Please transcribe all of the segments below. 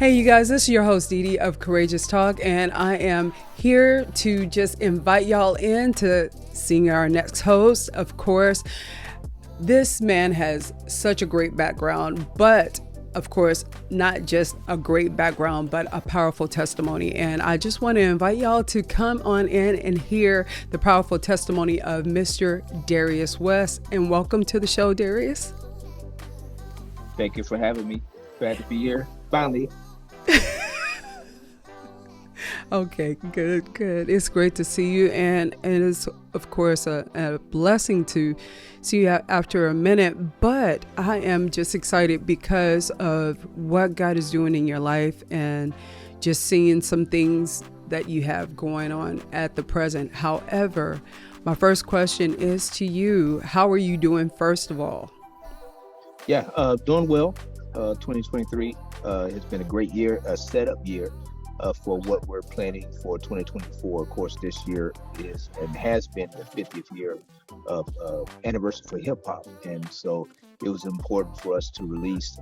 Hey, you guys, this is your host, Dee Dee of Courageous Talk, and I am here to just invite y'all in to seeing our next host. Of course, this man has such a great background, but of course, not just a great background, but a powerful testimony. And I just want to invite y'all to come on in and hear the powerful testimony of Mr. Darius West. And welcome to the show, Darius. Thank you for having me. Glad to be here. Finally. Okay, good. It's great to see you, and it is, of course, a blessing to see you after a minute. But I am just excited because of what God is doing in your life and just seeing some things that you have going on at the present. However, my first question is to you. How are you doing, first of all? Yeah, doing well. 2023 has been a great year, a setup year for what we're planning for 2024. Of course, this year is and has been the 50th year of anniversary for hip hop, and so it was important for us to release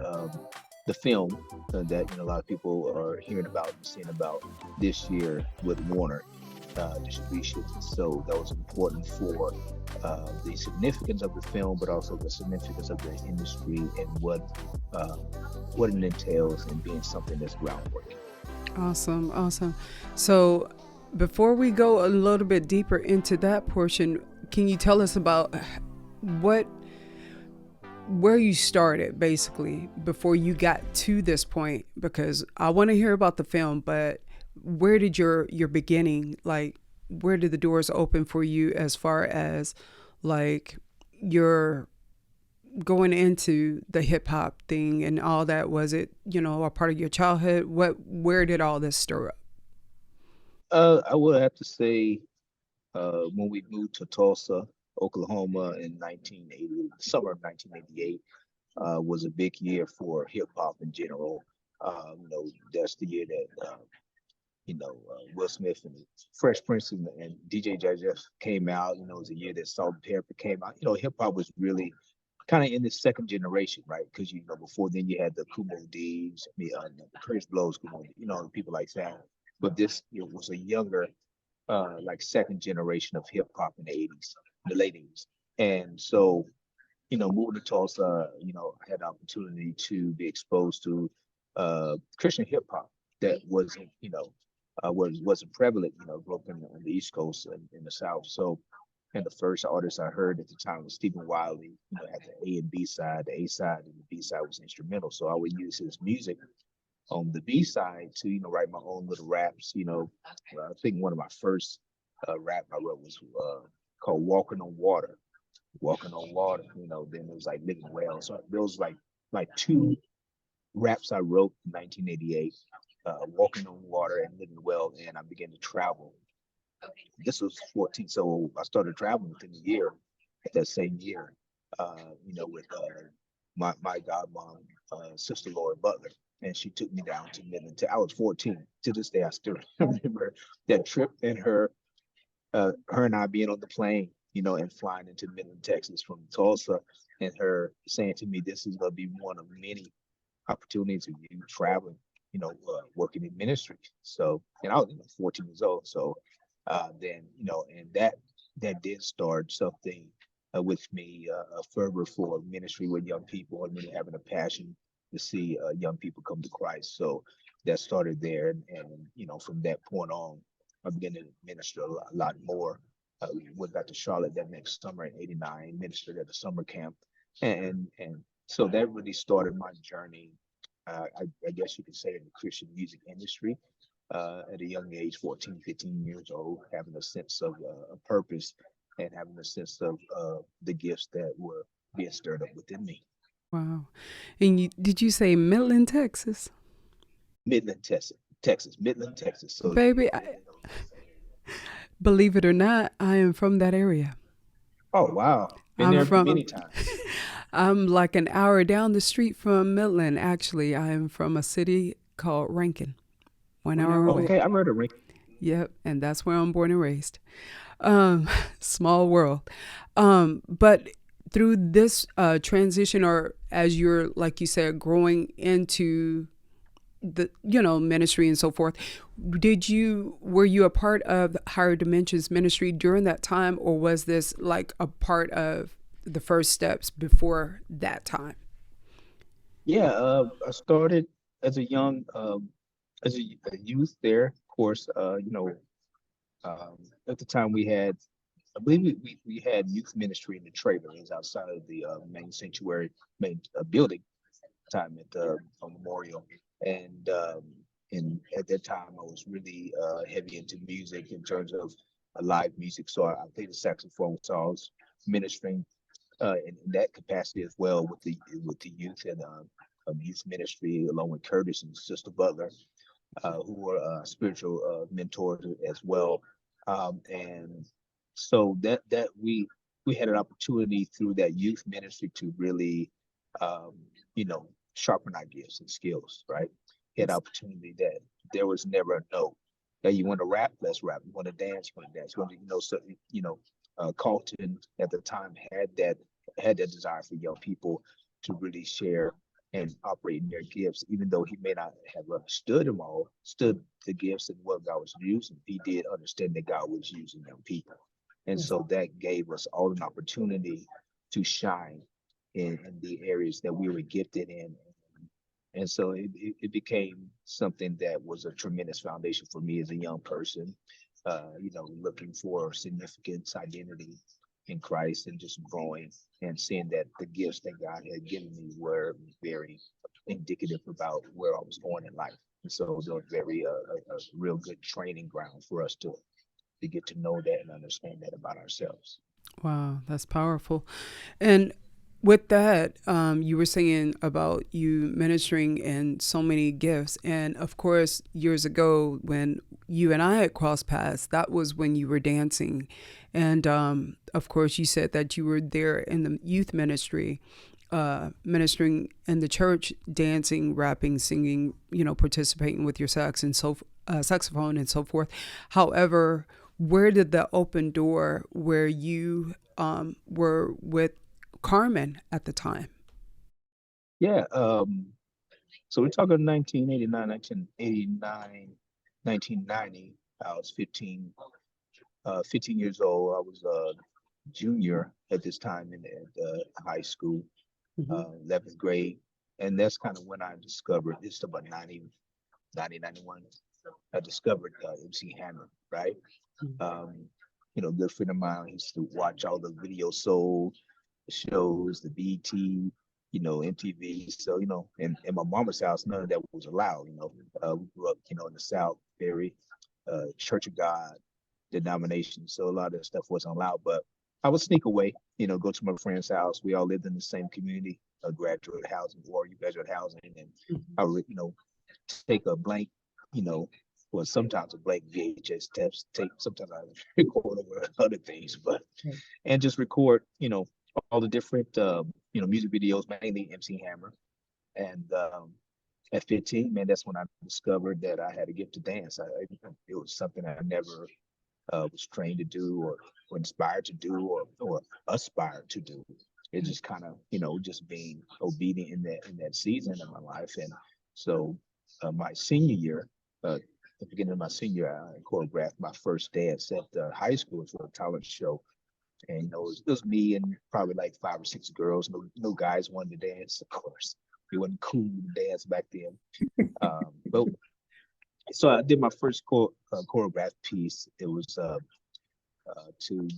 the film that a lot of people are hearing about and seeing about this year with Warner distribution. So that was important for the significance of the film, but also the significance of the industry and what it entails and being something that's groundbreaking. Awesome. So before we go a little bit deeper into that portion, can you tell us about where you started basically before you got to this point? Because I want to hear about the film, but where did your beginning, like where did the doors open for you as far as like your going into the hip hop thing and all that? Was it, a part of your childhood? Where did all this stir up? I would have to say when we moved to Tulsa, Oklahoma in 1980, summer of 1988, was a big year for hip hop in general. That's the year that Will Smith and Fresh Prince and DJ Jeff came out. It was a year that Salt and Pepper came out. Hip hop was really kind of in the second generation, right? Because before then you had the Kumo D's, the Curtis Blows, people like that. But this was a younger, like second generation of hip hop in the '80s, the late '80s, and so moving to Tulsa, I had the opportunity to be exposed to Christian hip hop that wasn't prevalent, grew up on the East Coast and in the South. So, and the first artist I heard at the time was Stephen Wiley, had the A and B side. The A side and the B side was instrumental. So I would use his music on the B side to, write my own little raps. I think one of my first rap I wrote was called Walking on Water. Walking on Water, then it was like Living Well. So there was like two raps I wrote in 1988, Walking on Water and Living Well, and I began to travel. This was 14, so I started traveling within a year. That same year, with my godmom, Sister Laura Butler, and she took me down to Midland. I was 14. To this day, I still remember that trip and her and I being on the plane, and flying into Midland, Texas from Tulsa, and her saying to me, "This is going to be one of many opportunities of you traveling, working in ministry." So, and I was 14 years old. So then, and that did start something with me, a fervor for ministry with young people and really having a passion to see young people come to Christ. So that started there. And from that point on, I began to minister a lot more. We went back to Charlotte that next summer in '89, ministered at a summer camp. And so that really started my journey, I guess you could say, in the Christian music industry at a young age, 14, 15 years old, having a sense of a purpose and having a sense of the gifts that were being stirred up within me. Wow. And did you say Midland, Texas? Midland, Texas, Midland, Texas. So, Baby, believe it or not, I am from that area. oh, wow. Been I'm there from, many times. I'm like an hour down the street from Midland. Actually, I am from a city called Rankin, 1 hour away. Okay, I've heard of Rick. Yep, and that's where I'm born and raised. Small world. But through this transition, or as you're, like you said, growing into the ministry and so forth. Were you a part of Higher Dimensions ministry during that time, or was this like a part of the first steps before that time? Yeah, I started as a young, as a youth there. Of course, at the time we had, I believe we had youth ministry in the trailer. It was outside of the main sanctuary, main building time at the memorial. And and at that time, I was really heavy into music in terms of live music. So I played the saxophone. So I was ministering in that capacity as well with the youth and youth ministry, along with Curtis and Sister Butler, who were spiritual mentors as well. And so that we had an opportunity through that youth ministry to really, um, you know, sharpen our gifts and skills. Right, we had opportunity that there was never a no. That you want to rap, let's rap. You want to dance, you want to dance. You want to, so Carlton at the time had that desire for young people to really share and operate in their gifts, even though he may not have understood them all, stood the gifts and what God was using. He did understand that God was using young people. And Yes. so that gave us all an opportunity to shine in the areas that we were gifted in. And so it became something that was a tremendous foundation for me as a young person, looking for significance, identity in Christ, and just growing and seeing that the gifts that God had given me were very indicative about where I was going in life. And so they were very a real good training ground for us to get to know that and understand that about ourselves. Wow, that's powerful. And with that, you were saying about you ministering in so many gifts. And of course, years ago, when you and I had crossed paths, that was when you were dancing. And of course, you said that you were there in the youth ministry, ministering in the church, dancing, rapping, singing, participating with your saxophone and so forth. However, where did the open door where you were with Carmen at the time? Yeah. So we're talking 1989, 1990. I was 15 years old. I was a junior at this time in high school, Hmm. 11th grade. And that's kind of when I discovered, it's about 91. I discovered MC Hammer, right? Um, good friend of mine. He used to watch all the Video Soul shows, the BT, MTV. So, in my mama's house, none of that was allowed. We grew up, in the South, very Church of God denomination. So a lot of that stuff wasn't allowed. But I would sneak away, go to my friend's house. We all lived in the same community, a graduate housing or graduate housing. And I would, take a blank, you know, well, sometimes a blank VHS tape. Sometimes I record over other things, but and just record, all the different, music videos, mainly MC Hammer. And at 15, man, that's when I discovered that I had a gift to dance. It was something I never was trained to do or inspired to do or aspired to do. It just kind of, just being obedient in that season of my life. And so my senior year, the beginning of my senior year, I choreographed my first dance at high school for a talent show. And it was me and probably like 5 or 6 girls. No guys wanted to dance, of course. It wasn't cool to dance back then. But so I did my first choreographed piece. It was to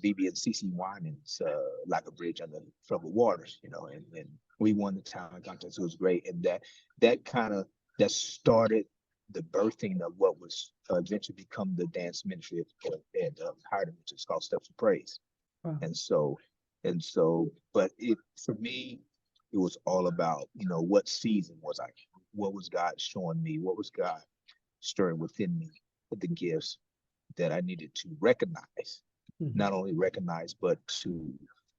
BB and CC Winans, like a bridge on the troubled waters, and we won the talent contest. It was great, and that kind of that started the birthing of what was eventually become the dance ministry at Higher Dimensions, called Steps of Praise. Wow. And so, but it for me, it was all about what season was I, what was God showing me, what was God stirring within me, the gifts that I needed to recognize, Mhm. not only recognize, but to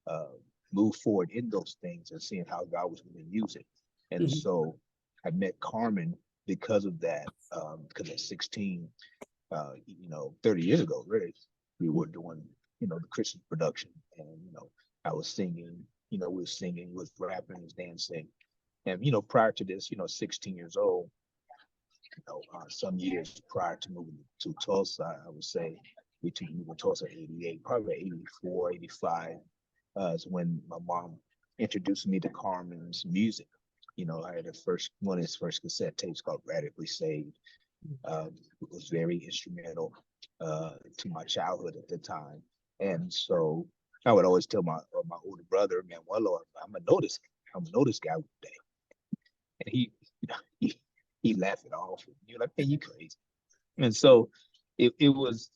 uh, move forward in those things and seeing how God was going to use it. And Mhm. so I met Carmen because of that, because at 16, 30 years ago, really, we were doing, the Christian production. And, I was singing, we were singing, with rapping, dancing. And, prior to this, 16 years old, some years prior to moving to Tulsa, I would say we took moved to Tulsa in 88, probably 84, 85, is when my mom introduced me to Carmen's music. I had one of his first cassette tapes called Radically Saved. It was very instrumental to my childhood at the time. And so I would always tell my older brother, Manuelo, I'm gonna know this guy one day. And he laughed it off. You're like, hey, you crazy. And so it was,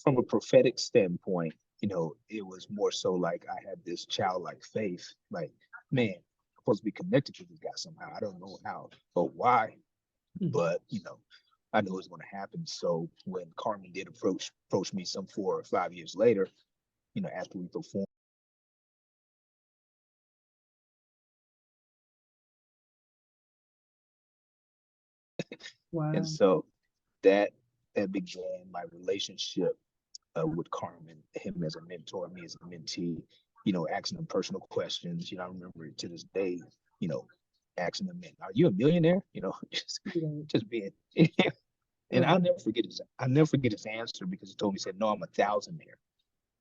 from a prophetic standpoint, it was more so like I had this childlike faith, like, man, I'm supposed to be connected to this guy somehow. I don't know how or why, but I knew it was going to happen. So when Carmen did approach me some 4 or 5 years later, after we performed. Wow. And so that that began my relationship with Carmen, him as a mentor, me as a mentee, asking him personal questions. I remember to this day, you know, asking him, "Are you a millionaire?" just being. And Right. I'll never forget his answer because he told me, he said, "No, I'm a thousandaire."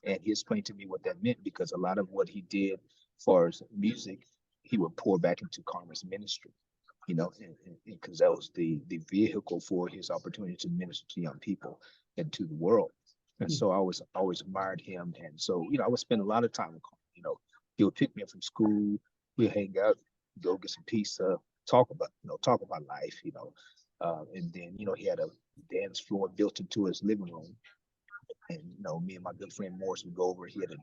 And he explained to me what that meant because a lot of what he did as far as music, he would pour back into Carmen's ministry, because that was the vehicle for his opportunity to minister to young people and to the world. And so I was always admired him. And so, I would spend a lot of time with Carmen. He would pick me up from school, we'd hang out, go get some pizza, talk about life, and then, he had a dance floor built into his living room. And me and my good friend Morris would go over. He had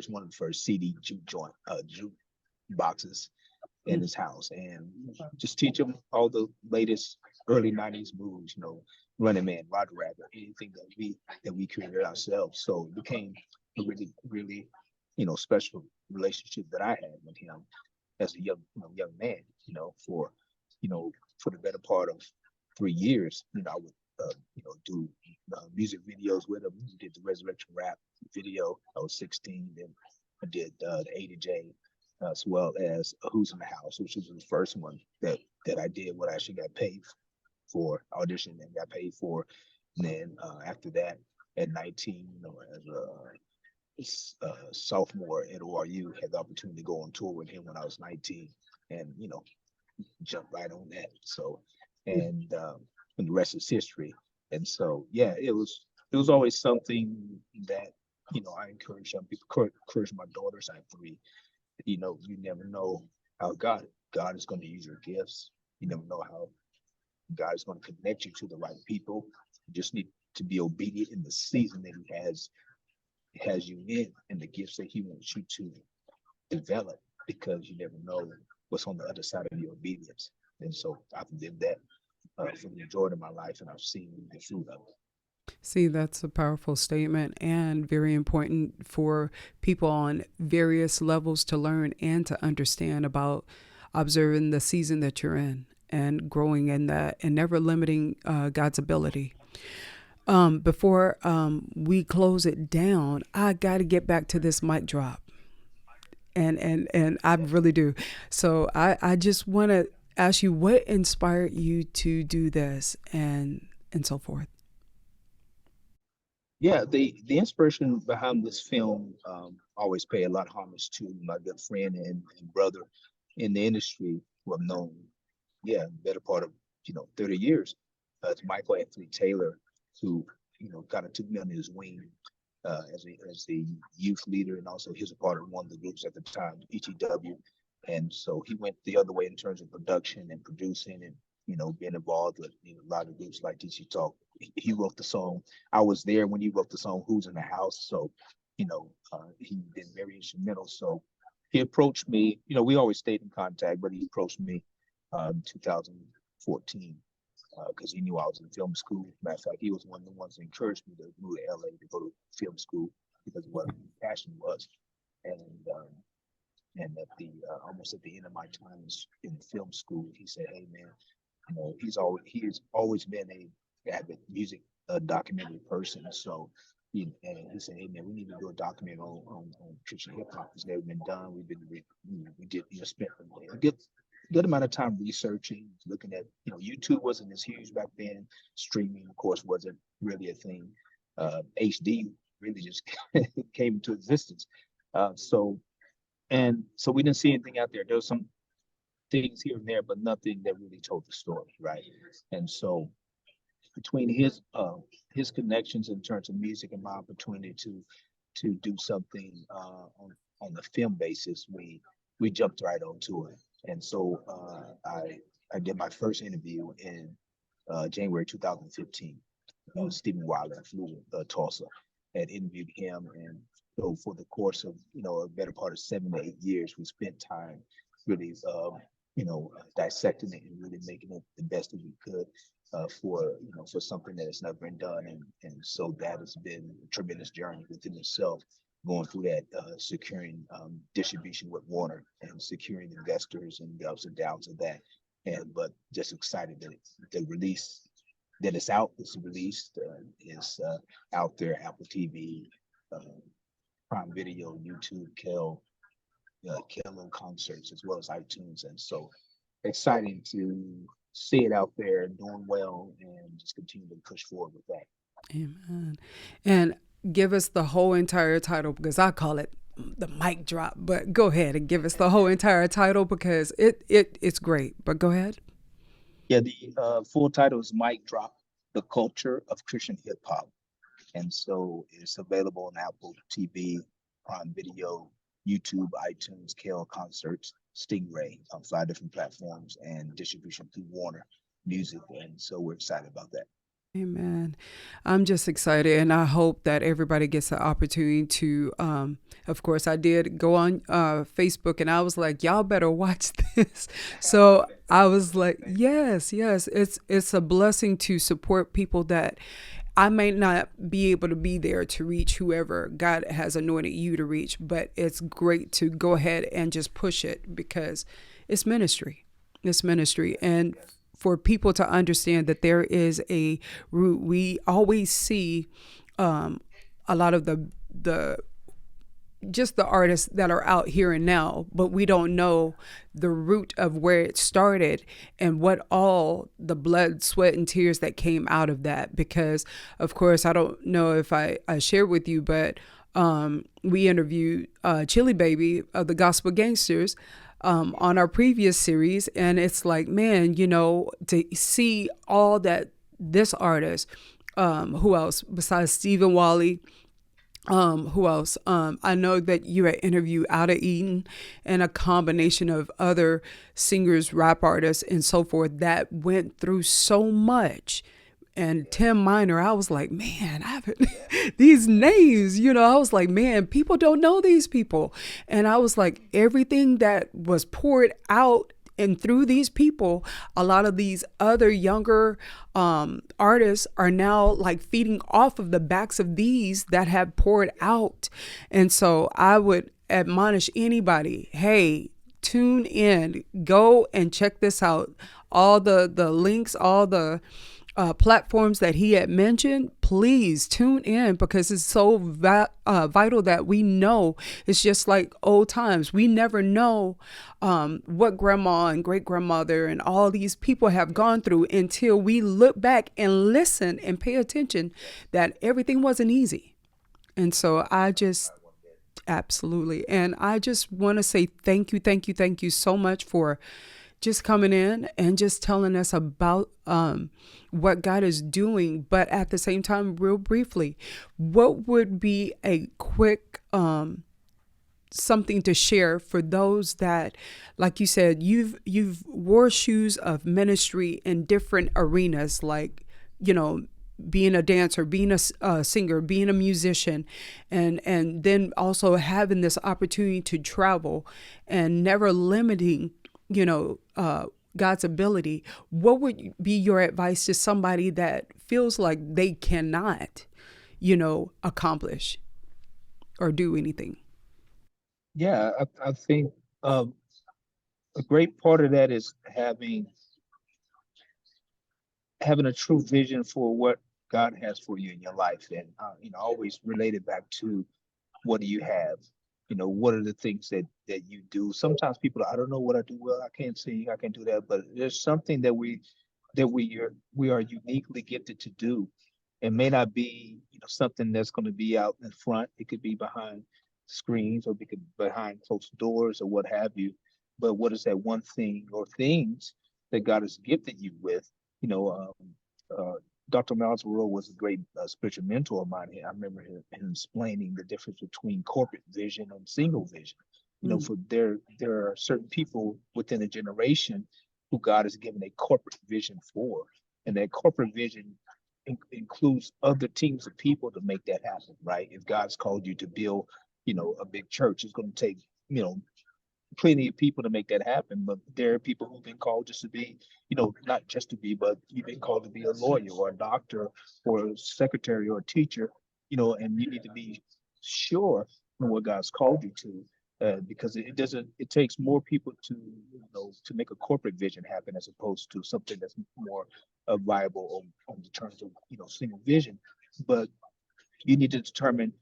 one of the first CD juke boxes in his house, and just teach him all the latest early '90s moves. Running Man, Roger Rabbit, anything that we created ourselves. So it became a really, really, special relationship that I had with him as a young man. For you know for the better part of 3 years, I would do music videos with him. We did the Resurrection Rap video. I was 16. Then I did the A to J, as well as Who's in the House, which was the first one that I did. What I actually got paid for, audition and got paid for. And then after that, at 19, as a sophomore at ORU, had the opportunity to go on tour with him when I was 19, and jumped right on that. So, and the rest is history. And so, yeah, it was always something that I encourage young people, encourage my daughters. I have three. You never know how God is going to use your gifts. You never know how God is going to connect you to the right people. You just need to be obedient in the season that He has you in, and the gifts that He wants you to develop, because you never know what's on the other side of your obedience. And so I've lived that for the majority of my life, and I've seen the fruit of it. See, that's a powerful statement and very important for people on various levels to learn and to understand about observing the season that you're in and growing in that and never limiting God's ability. Before we close it down, I got to get back to this mic drop. And I really do. So I just want to ask you what inspired you to do this and so forth. Yeah, the inspiration behind this film, always pay a lot of homage to my good friend and brother in the industry who I've known, yeah, better part of 30 years. It's Michael Anthony Taylor, who kind of took me under his wing as the youth leader, and also he was a part of one of the groups at the time, ETW. And so he went the other way in terms of production and producing, and being involved with a lot of groups like DC Talk. He wrote the song. I was there when he wrote the song "Who's in the House," so he been very instrumental. So he approached me. We always stayed in contact, but he approached me in 2014 because he knew I was in film school. Matter of fact, he was one of the ones that encouraged me to move to LA to go to film school because of what my passion was. And and at the almost at the end of my time in film school, he said, "Hey man, he's always been a avid music documentary person. So he said, hey man, we need to do a documentary on Christian hip hop. It's never been done. We did spent a good good amount of time researching, looking at, YouTube wasn't as huge back then. Streaming, of course, wasn't really a thing. HD really just came into existence. So we didn't see anything out there. There was some things here and there, but nothing that really told the story, right? And so between his connections in terms of music and my opportunity to do something on the film basis, we jumped right onto it. And so I did my first interview in January 2015. Stephen Wilder. I flew to Tulsa and interviewed him, and so for the course of a better part of 7 to 8 years, we spent time really dissecting it and really making it the best that we could for something that has never been done, and so that has been a tremendous journey within itself, going through that, securing distribution with Warner and securing investors and the ups and downs of that. And but just excited that the release that it's released, is out there, Apple TV, uh, Prime Video, YouTube, Kel concerts, as well as iTunes. And so exciting to see it out there doing well and just continue to push forward with that. Amen. And give us the whole entire title because I call it the mic drop. But go ahead and give us the whole entire title because it's great. But go ahead. Yeah, the full title is Mic Drop: The Culture of Christian Hip Hop. And so it's available on Apple TV, Prime Video, YouTube, iTunes, Kel Concerts, Stingray, on 5 different platforms, and distribution through Warner Music. And so we're excited about that. Amen. I'm just excited, and I hope that everybody gets the opportunity to. Of course, I did go on Facebook, and I was like, "Y'all better watch this." So I was like, "Yes, yes, it's a blessing to support people that I may not be able to be there to reach whoever God has anointed you to reach, but it's great to go ahead and just push it because it's ministry. It's ministry, and for people to understand that there is a root. We always see a lot of the just the artists that are out here and now, but we don't know the root of where it started and what all the blood, sweat, and tears that came out of that. Because, of course, I don't know if I shared with you, but we interviewed Chili Baby of the Gospel Gangsters on our previous series. And it's like, man, to see all that this artist, who else besides Stephen Wally, who else? I know that you had interviewed Out of Eden and a combination of other singers, rap artists, and so forth that went through so much. And Tim Miner, I was like, man, I haven't these names, I was like, man, people don't know these people. And I was like, everything that was poured out and through these people, a lot of these other younger artists are now like feeding off of the backs of these that have poured out. And so I would admonish anybody, hey, tune in, go and check this out. All the links, all the platforms that he had mentioned, please tune in because it's so vital that we know. It's just like old times. We never know what grandma and great grandmother and all these people have gone through until we look back and listen and pay attention that everything wasn't easy. And so absolutely. And I just want to say thank you, thank you, thank you so much for just coming in and just telling us about what God is doing. But at the same time, real briefly, what would be a quick something to share for those that, like you said, you've wore shoes of ministry in different arenas, like, being a dancer, being a singer, being a musician, and then also having this opportunity to travel and never limiting God's ability. What would be your advice to somebody that feels like they cannot, accomplish or do anything? Yeah, I think a great part of that is having a true vision for what God has for you in your life, and always relate it back to what do you have. What are the things that you do? Sometimes people, I don't know what I do well. I can't sing, I can't do that, but there's something that we are uniquely gifted to do. It may not be, something that's going to be out in front. It could be behind screens, or it could be behind closed doors, or what have you. But what is that one thing or things that God has gifted you with? You know, uh, Dr. Miles Monroe was a great spiritual mentor of mine. I remember him explaining the difference between corporate vision and single vision. Mm. For there are certain people within a generation who God has given a corporate vision for, and that corporate vision includes other teams of people to make that happen, right? If God's called you to build, a big church, it's going to take, you know, plenty of people to make that happen. But there are people who've been called just to be, not just to be, but you've been called to be a lawyer or a doctor or a secretary or a teacher, and you need to be sure in what God's called you to. Because it doesn't, it takes more people to make a corporate vision happen as opposed to something that's more viable on the terms of, single vision. But you need to determine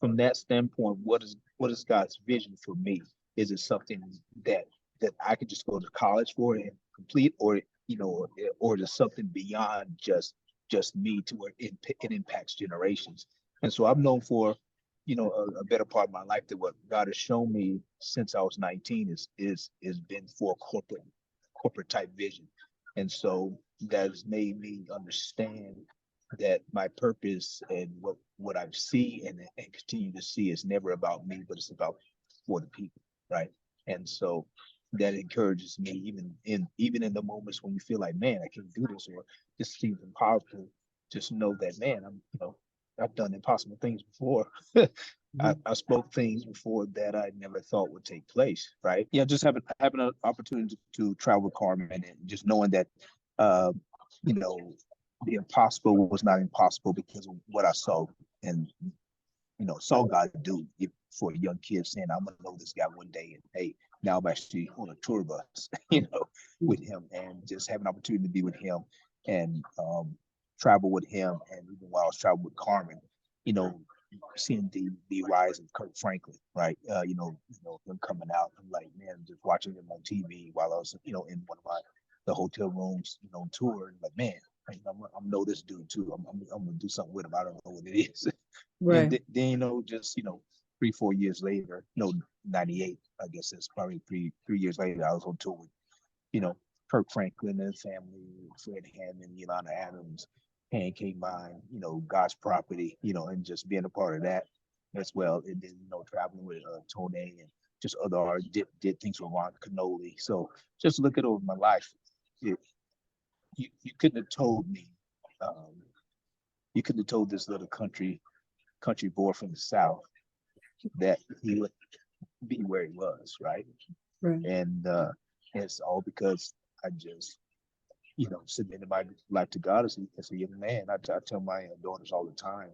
from that standpoint, what is God's vision for me? Is it something that that I could just go to college for and complete, or or is it something beyond just me to where it impacts generations? And so I'm known for, a better part of my life, that what God has shown me since I was 19 is been for corporate type vision. And so that has made me understand that my purpose and what I see and continue to see is never about me, but it's about for the people, right? And so that encourages me, even in the moments when you feel like, man, I can't do this, or this seems impossible. Just know that, man, I've done impossible things before. Mhm. I spoke things before that I never thought would take place, right? Yeah, just having an opportunity to travel with Carmen, and just knowing that, uh, you know, the impossible was not impossible because of what I saw, and saw God do for a young kid, saying, "I'm gonna know this guy one day," and hey, now I'm actually on a tour bus, with him, and just have an opportunity to be with him, and travel with him, and even while I was traveling with Carmen, you know, seeing the rise of Kirk Franklin, right? Him coming out. I'm like, man, just watching him on TV while I was, in one of the hotel rooms, tour. And like, man, I'm know this dude too. I'm gonna do something with him. I don't know what it is. And Right. then, 3 4 years later, no, 98. I guess it's probably three years later. I was on tour with, you know, Kirk Franklin and his family, Fred Hammond, Yolanda Adams, Pancake Mine, God's Property, and just being a part of that as well. And then, traveling with Tone and just other art, did things with Ron Canoli. So just looking over my life, it, you couldn't have told me, um, you couldn't have told this little country boy from the South that he would be where he was, right? Right. And it's all because I just submitted my life to God as a young man. I tell my daughters all the time,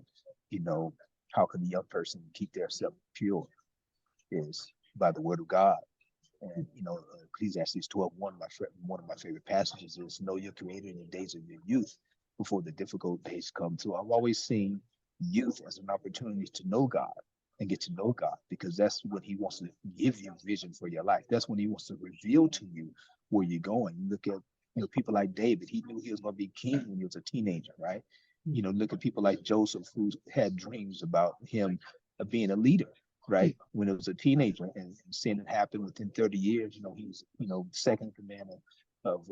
you know, how can a young person keep themselves pure is by the word of God. And Ecclesiastes 12, one of my favorite passages is, know your creator in the days of your youth before the difficult days come. So I've always seen youth as an opportunity to know God and get to know God, because that's what he wants to give you vision for your life. That's when he wants to reveal to you where you're going. You look at people like David. He knew he was going to be king when he was a teenager, right? Look at people like Joseph, who had dreams about him being a leader, right? When it was a teenager, and seeing it happen within 30 years, he was, second command of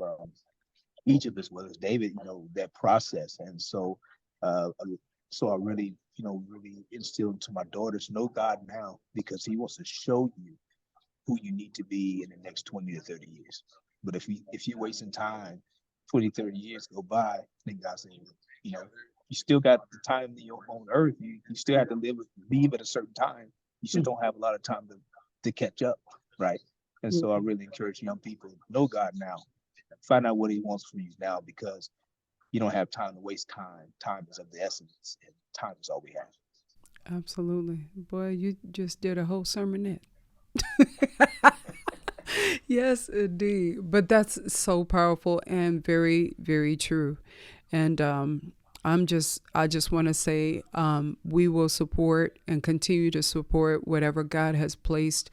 Egypt, as well as David, that process. And so I really, really instill into my daughters, know God now, because he wants to show you who you need to be in the next 20 to 30 years. But if you're wasting time, 20, 30 years go by, then God says, you know, you still got the time that you're on earth. You still have to leave at a certain time. You just don't have a lot of time to catch up, right? And so I really encourage young people, know God now. Find out what he wants from you now, because you don't have time to waste time. Time is of the essence, and time is all we have. Absolutely. Boy, you just did a whole sermonette. Yes, indeed. But that's so powerful and very, very true. And I just want to say, we will support and continue to support whatever God has placed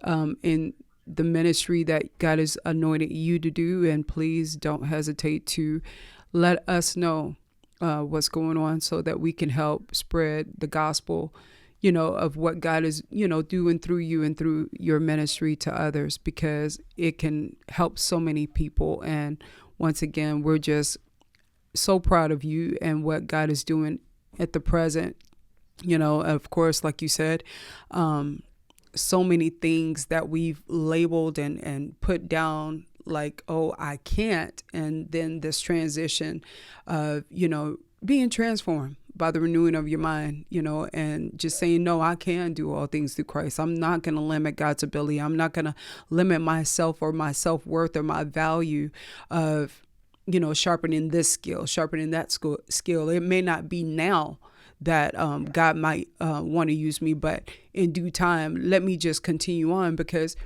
in the ministry that God has anointed you to do. And please don't hesitate to let us know what's going on so that we can help spread the gospel, of what God is, doing through you and through your ministry to others, because it can help so many people. And once again, we're just so proud of you and what God is doing at the present. Of course, like you said, so many things that we've labeled and put down like, oh, I can't. And then this transition of, being transformed by the renewing of your mind, and just saying, no, I can do all things through Christ. I'm not going to limit God's ability. I'm not going to limit myself or my self-worth or my value of, sharpening this skill, sharpening that skill. It may not be now that God might want to use me, but in due time, let me just continue on. Because,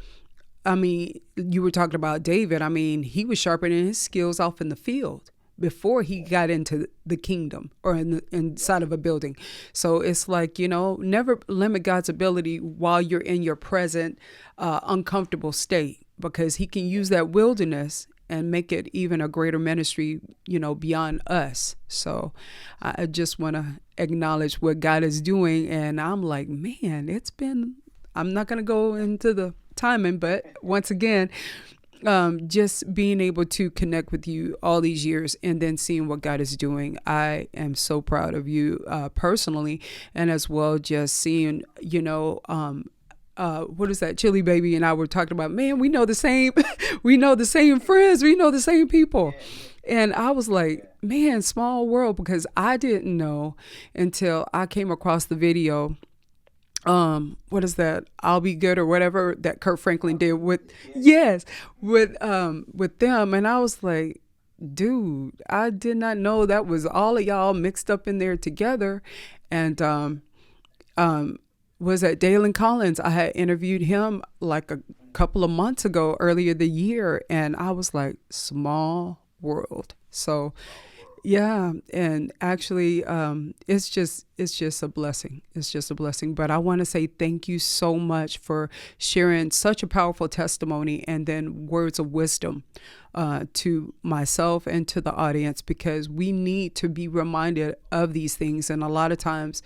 you were talking about David. He was sharpening his skills off in the field before he got into the kingdom or inside of a building. So it's like, never limit God's ability while you're in your present uncomfortable state, because he can use that wilderness and make it even a greater ministry, beyond us. So I just want to acknowledge what God is doing. And I'm like, man, I'm not going to go into the timing, but once again, just being able to connect with you all these years and then seeing what God is doing. I am so proud of you personally, and as well just seeing, what is that? Chili Baby and I were talking about, man, we know the same, we know the same friends, we know the same people. And I was like, man, small world, because I didn't know until I came across the video. What is that? I'll Be Good or whatever that Kurt Franklin did with them. And I was like, dude, I did not know that was all of y'all mixed up in there together. And, was that Dalen Collins? I had interviewed him like a couple of months ago, earlier the year. And I was like, small world. So yeah, and actually, it's just a blessing. It's just a blessing. But I want to say thank you so much for sharing such a powerful testimony and then words of wisdom to myself and to the audience, because we need to be reminded of these things. And a lot of times,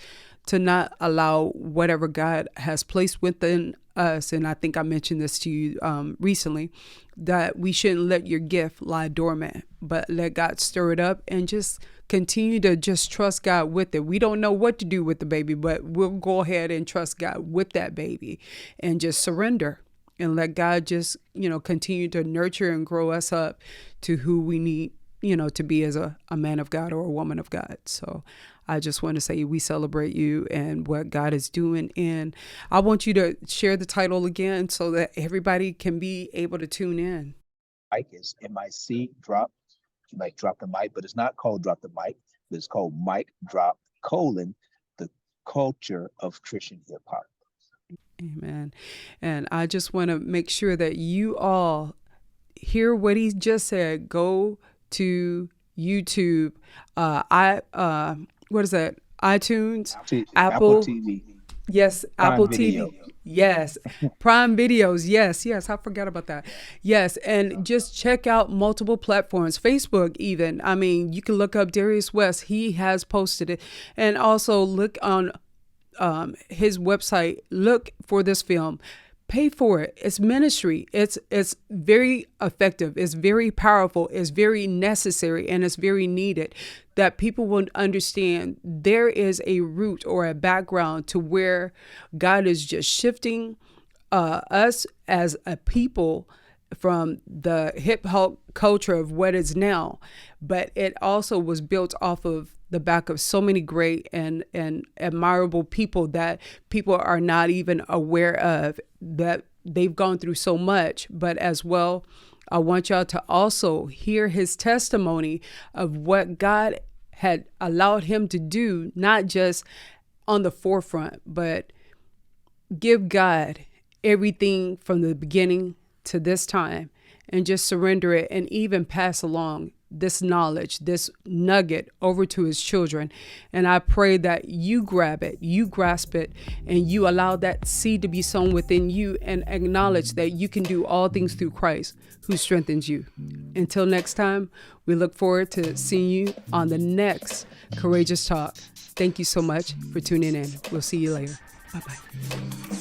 to not allow whatever God has placed within us, and I think I mentioned this to you recently, that we shouldn't let your gift lie dormant, but let God stir it up and just continue to just trust God with it. We don't know what to do with the baby, but we'll go ahead and trust God with that baby and just surrender and let God just, continue to nurture and grow us up to who we need, to be as a man of God or a woman of God. So I just want to say we celebrate you and what God is doing. And I want you to share the title again so that everybody can be able to tune in. Mic is MIC drop, like drop the mic, but it's not called drop the mic, but it's called mic drop, the culture of Christian hip hop. Amen. And I just want to make sure that you all hear what he just said. Go to YouTube. What is that? iTunes, Apple TV. Yes, Prime Apple Video. TV. Yes, Prime Videos. Yes, I forgot about that. Yes, and just check out multiple platforms, Facebook even. You can look up Darius West. He has posted it. And also look on his website. Look for this film. Pay for it. It's ministry. It's very effective. It's very powerful. It's very necessary, and it's very needed, that people will understand there is a root or a background to where God is just shifting us as a people from the hip hop culture of what is now. But it also was built off of the back of so many great and admirable people that people are not even aware of, that they've gone through so much. But as well, I want y'all to also hear his testimony of what God had allowed him to do, not just on the forefront, but give God everything from the beginning to this time and just surrender it, and even pass along this knowledge, this nugget over to his children. And I pray that you grab it, you grasp it, and you allow that seed to be sown within you and acknowledge that you can do all things through Christ who strengthens you. Until next time, we look forward to seeing you on the next Courageous Talk. Thank you so much for tuning in. We'll see you later. Bye-bye.